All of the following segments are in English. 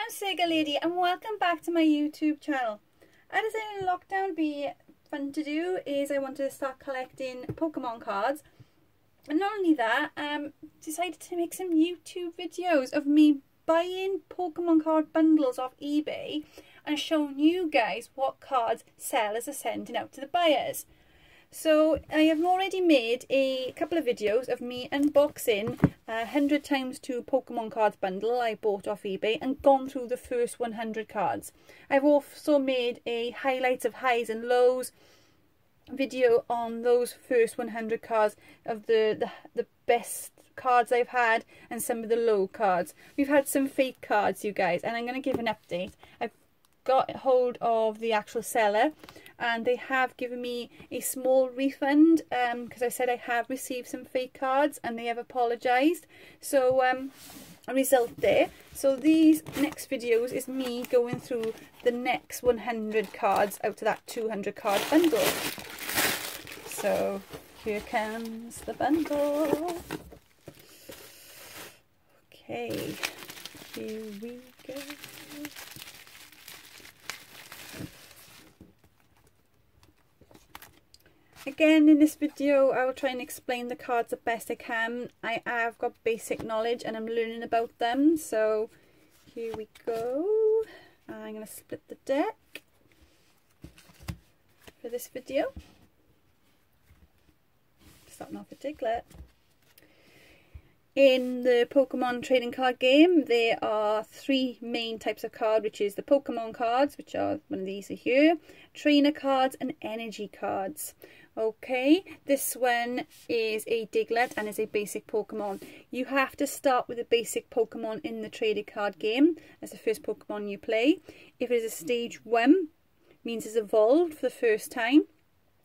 I'm Sega Lady and welcome back to my YouTube channel. I decided in lockdown would be fun to do is I wanted to start collecting Pokemon cards, and not only that, decided to make some YouTube videos of me buying Pokemon card bundles off eBay and showing you guys what cards sellers are sending out to the buyers. So I have already made a couple of videos of me unboxing 100 times 2 Pokemon cards bundle I bought off eBay and gone through the first 100 cards. I've also made a highlights of highs and lows video on those first 100 cards of the best cards I've had and some of the low cards. We've had some fake cards, you guys, and I'm going to give an update. I've got hold of the actual seller and they have given me a small refund because I said I have received some fake cards and they have apologised. So a result there. So these next videos is me going through the next 100 cards out of that 200 card bundle. So here comes the bundle. Okay, here we go. Again, in this video I will try and explain the cards the best I can. I have got basic knowledge and I'm learning about them, so here we go. I'm going to split the deck for this video. Starting off with Diglett. In the Pokemon trading card game, there are 3 main types of card, which is the Pokemon cards, which are one of these here, trainer cards and energy cards. Okay, this one is a Diglett and is a basic Pokemon. You have to start with a basic Pokemon in the trading card game as the first Pokemon you play. If it is a stage 1, means it's evolved for the first time.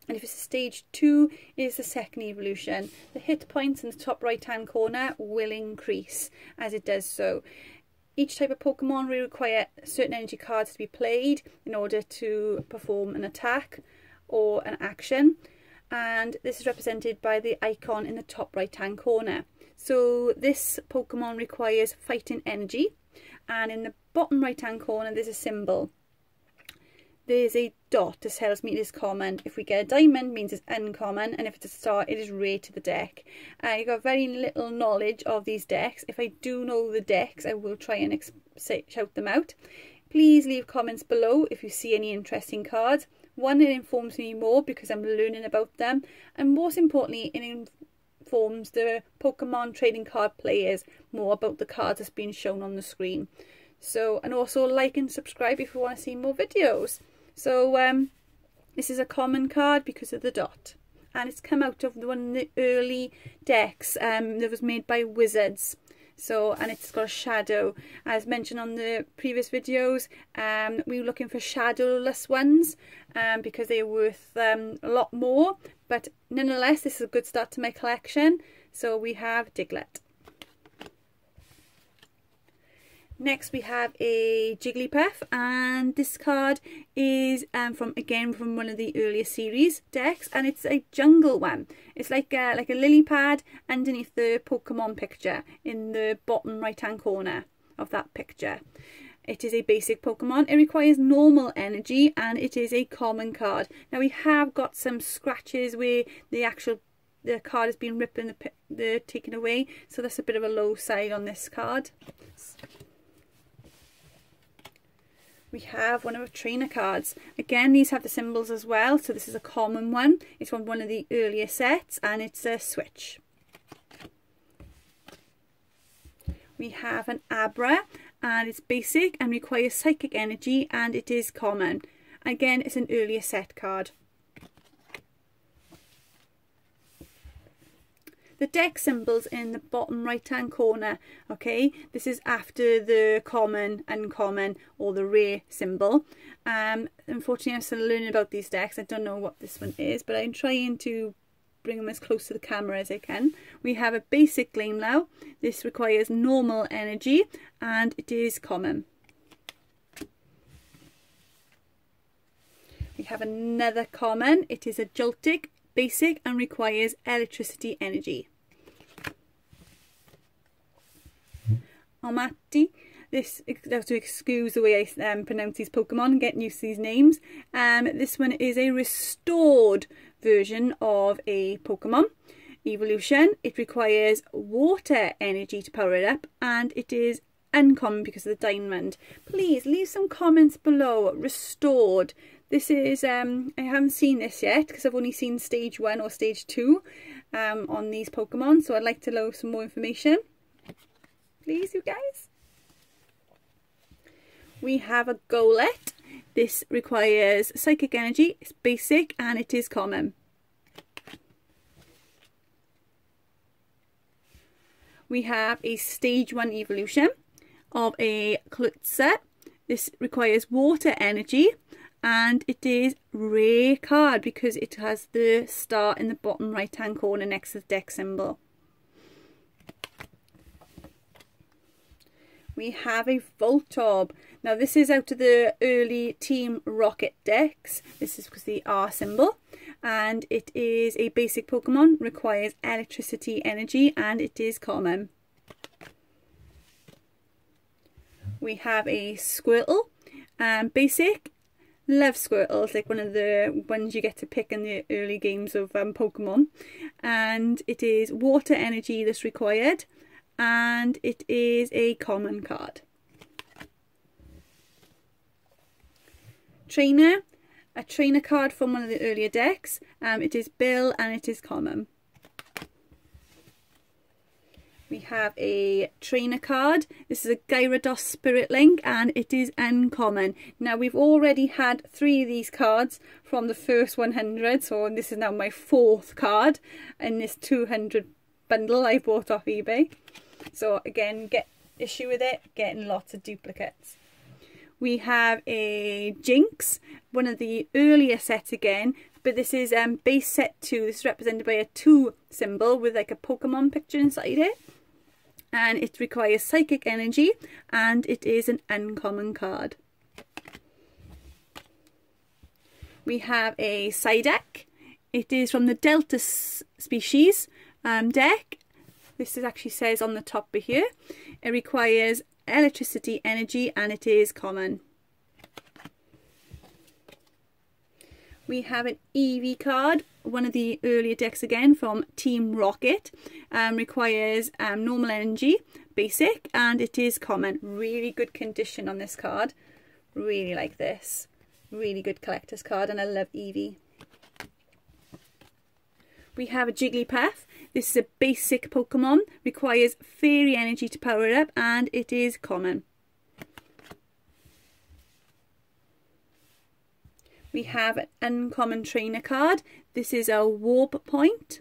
And if it's a stage 2, it is the second evolution. The hit points in the top right hand corner will increase as it does so. Each type of Pokemon will require certain energy cards to be played in order to perform an attack or an action. And this is represented by the icon in the top right hand corner. So this Pokemon requires fighting energy, and in the bottom right hand corner there's a symbol. There's a dot that tells me it is common. If we get a diamond, means it's uncommon, and if it's a star, it is rare to the deck. I've got very little knowledge of these decks. If I do know the decks, I will try and shout them out. Please leave comments below if you see any interesting cards. One, it informs me more because I'm learning about them, and most importantly, it informs the Pokemon trading card players more about the cards that's being shown on the screen. So, and also like and subscribe if you want to see more videos. So this is a common card because of the dot, and it's come out of one of the early decks that was made by Wizards. So, and it's got a shadow. As mentioned on the previous videos, we were looking for shadowless ones because they're worth a lot more, but nonetheless this is a good start to my collection. So we have Diglett. Next we have a Jigglypuff, and this card is from one of the earlier series decks, and it's a jungle one. It's like a lily pad underneath the Pokemon picture in the bottom right hand corner of that picture. It is a basic Pokemon. It requires normal energy and it is a common card. Now we have got some scratches where the card has been ripped and the taken away, so that's a bit of a low side on this card. We have one of our trainer cards. Again, these have the symbols as well, so this is a common one. It's from one of the earlier sets and it's a switch. We have an Abra, and it's basic and requires psychic energy, and it is common. Again, it's an earlier set card. The deck symbols in the bottom right hand corner, okay, this is after the common, uncommon or the rare symbol. Unfortunately I'm still learning about these decks. I don't know what this one is, but I'm trying to bring them as close to the camera as I can. We have a basic Gleamlow. This requires normal energy and it is common. We have another common. It is a Joltik, basic and requires electricity energy. Almaty, This, to excuse the way I pronounce these Pokemon, getting used to these names. This one is a restored version of a Pokemon evolution. It requires water energy to power it up, and it is uncommon because of the diamond. Please leave some comments below. Restored. This is, I haven't seen this yet because I've only seen stage 1 or stage 2 on these Pokemon, so I'd like to know some more information. Please, you guys. We have a Golett. This requires psychic energy. It's basic and it is common. We have a stage 1 evolution of a Klutza. This requires water energy and it is rare card because it has the star in the bottom right hand corner next to the deck symbol. We have a Voltorb. Now this is out of the early Team Rocket decks. This is because the R symbol. And it is a basic Pokemon, requires electricity energy, and it is common. We have a Squirtle. Basic. Love Squirtles, like one of the ones you get to pick in the early games of Pokemon. And it is water energy that's required. And it is a common card. Trainer, a trainer card from one of the earlier decks. It is Bill and it is common. We have a trainer card. This is a Gyarados Spirit Link and it is uncommon. Now we've already had 3 of these cards from the first 100, so this is now my 4th card in this 200 bundle I bought off eBay. So again, get issue with it, getting lots of duplicates. We have a Jinx, one of the earlier sets again, but this is base set 2. This is represented by a 2 symbol with like a Pokemon picture inside it. And it requires psychic energy and it is an uncommon card. We have a Psyduck. It is from the Delta species deck. This actually says on the top of here. It requires electricity energy and it is common. We have an Eevee card, one of the earlier decks again from Team Rocket. Requires normal energy, basic, and it is common. Really good condition on this card. Really like this. Really good collector's card and I love Eevee. We have a Jigglypuff. This is a basic Pokemon, requires fairy energy to power it up and it is common. We have an uncommon trainer card. This is a Warp Point.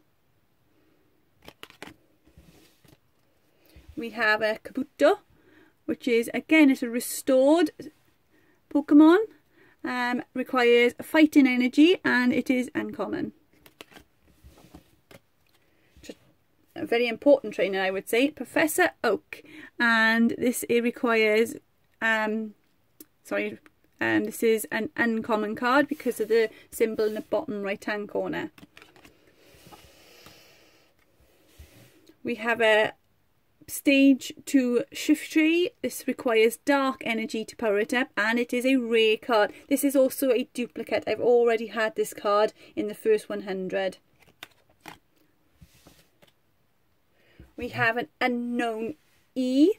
We have a Kabuto, which is again it's a restored Pokemon. Requires fighting energy and it is uncommon. A very important trainer, I would say, Professor Oak, and this it requires this is an uncommon card because of the symbol in the bottom right hand corner. We have a stage 2 Shiftry. This requires dark energy to power it up and it is a rare card. This is also a duplicate. I've already had this card in the first 100. We have an unknown E.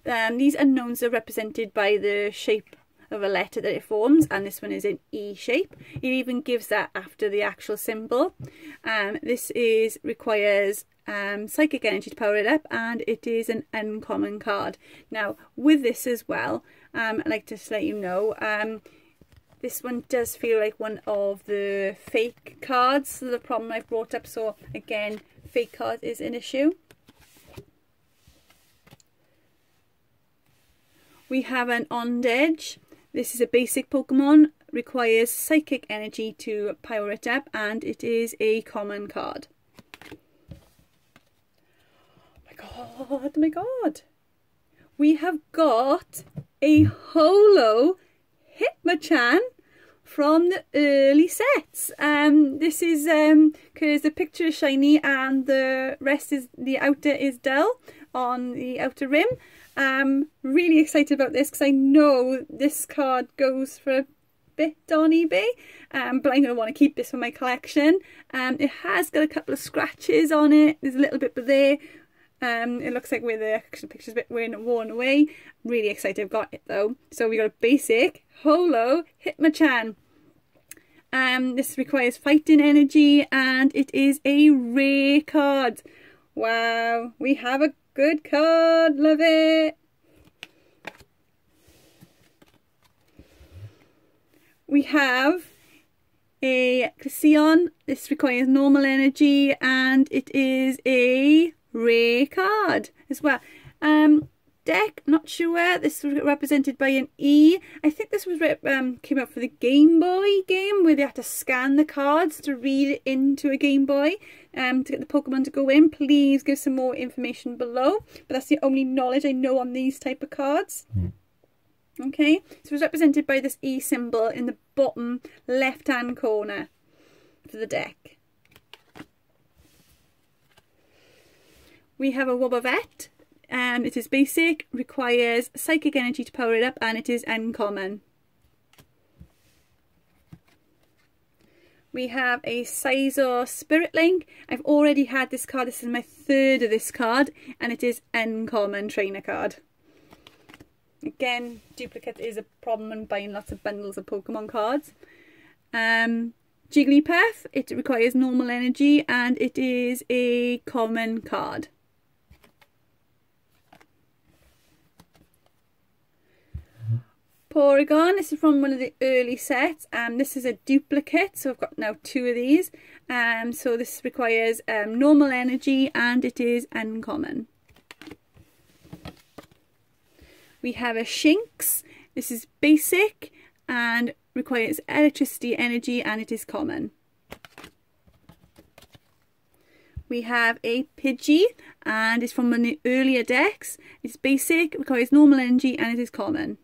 These unknowns are represented by the shape of a letter that it forms, and this one is an E shape. It even gives that after the actual symbol. This requires psychic energy to power it up, and it is an uncommon card. Now, with this as well, I'd like to just let you know, this one does feel like one of the fake cards, the problem I've brought up. So again, fake card is an issue. We have an Ondedge. This is a basic Pokemon, requires psychic energy to power it up, and it is a common card. Oh my god! We have got a Holo Hitmonchan from the early sets. This is because the picture is shiny and the rest is, the outer is dull on the outer rim. I'm really excited about this because I know this card goes for a bit on eBay, but I'm going to want to keep this for my collection. It has got a couple of scratches on it. There's a little bit there. It looks like where the picture's a bit worn away. I'm really excited I've got it though. So we got a basic Holo Hitmonchan. This requires fighting energy and it is a rare card. Wow, we have a good card, love it. We have a Glaceon. This requires normal energy and it is a rare card as well. Deck, not sure. This was represented by an E. I think this was came out for the Game Boy game where they had to scan the cards to read it into a Game Boy to get the Pokemon to go in. Please give some more information below. But that's the only knowledge I know on these type of cards. Okay, so it was represented by this E symbol in the bottom left hand corner for the deck. We have a Wobbuffet. It is basic, requires psychic energy to power it up, and it is uncommon. We have a Scizor Spirit Link. I've already had this card. This is my third of this card, and it is uncommon trainer card. Again, duplicate is a problem when buying lots of bundles of Pokemon cards. Jigglypuff, it requires normal energy, and it is a common card. Porygon, this is from one of the early sets. This is a duplicate, so I've got now two of these. So this requires normal energy and it is uncommon. We have a Shinx. This is basic and requires electricity energy and it is common. We have a Pidgey and it's from one of the earlier decks. It's basic, requires normal energy and it is common.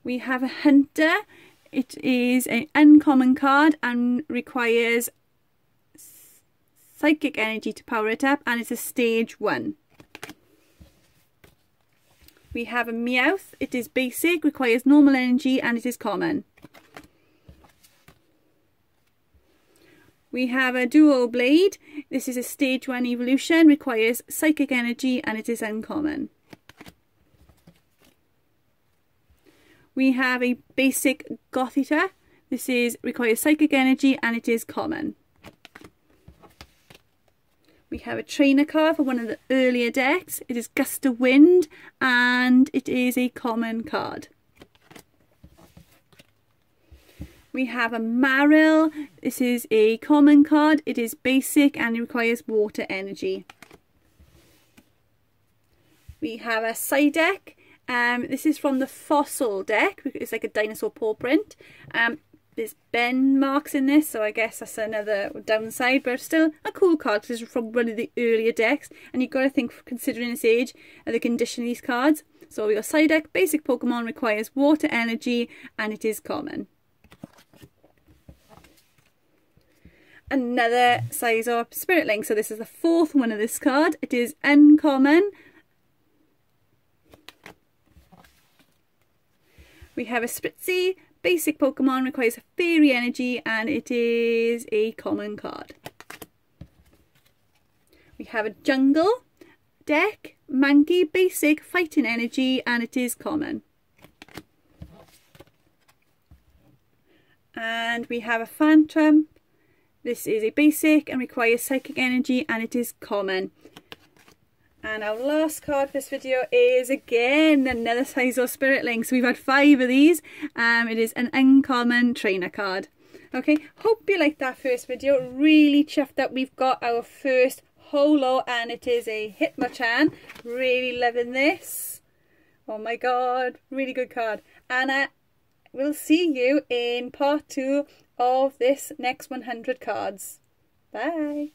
We have a Hunter. It is an uncommon card and requires psychic energy to power it up and it's a stage 1. We have a Meowth. It is basic, requires normal energy and it is common. We have a Doublade. This is a stage 1 evolution, requires psychic energy and it is uncommon. We have a basic Gothita. This requires psychic energy and it is common. We have a trainer card for one of the earlier decks. It is Gust of Wind and it is a common card. We have a Marill. This is a common card. It is basic and it requires water energy. We have a Psyduck. This is from the Fossil deck. It's like a dinosaur paw print. There's bend marks in this, so I guess that's another downside, but still a cool card because it's from one of the earlier decks. And you've got to think, considering its age, of the condition of these cards. So we got Psyduck, basic Pokemon, requires water energy, and it is common. Another Scizor Spirit Link. So this is the fourth one of this card. It is uncommon. We have a Spritzee, basic Pokemon, requires fairy energy and it is a common card. We have a Jungle deck, Mankey, basic, fighting energy and it is common. And we have a Phantom. This is a basic and requires psychic energy and it is common. And our last card for this video is again another Scizor Spirit Link. So we've had 5 of these. It is an uncommon trainer card. Okay, hope you liked that first video. Really chuffed that we've got our first holo and it is a Hitmonchan. Really loving this. Oh my god, really good card. And we'll see you in part 2 of this next 100 cards. Bye.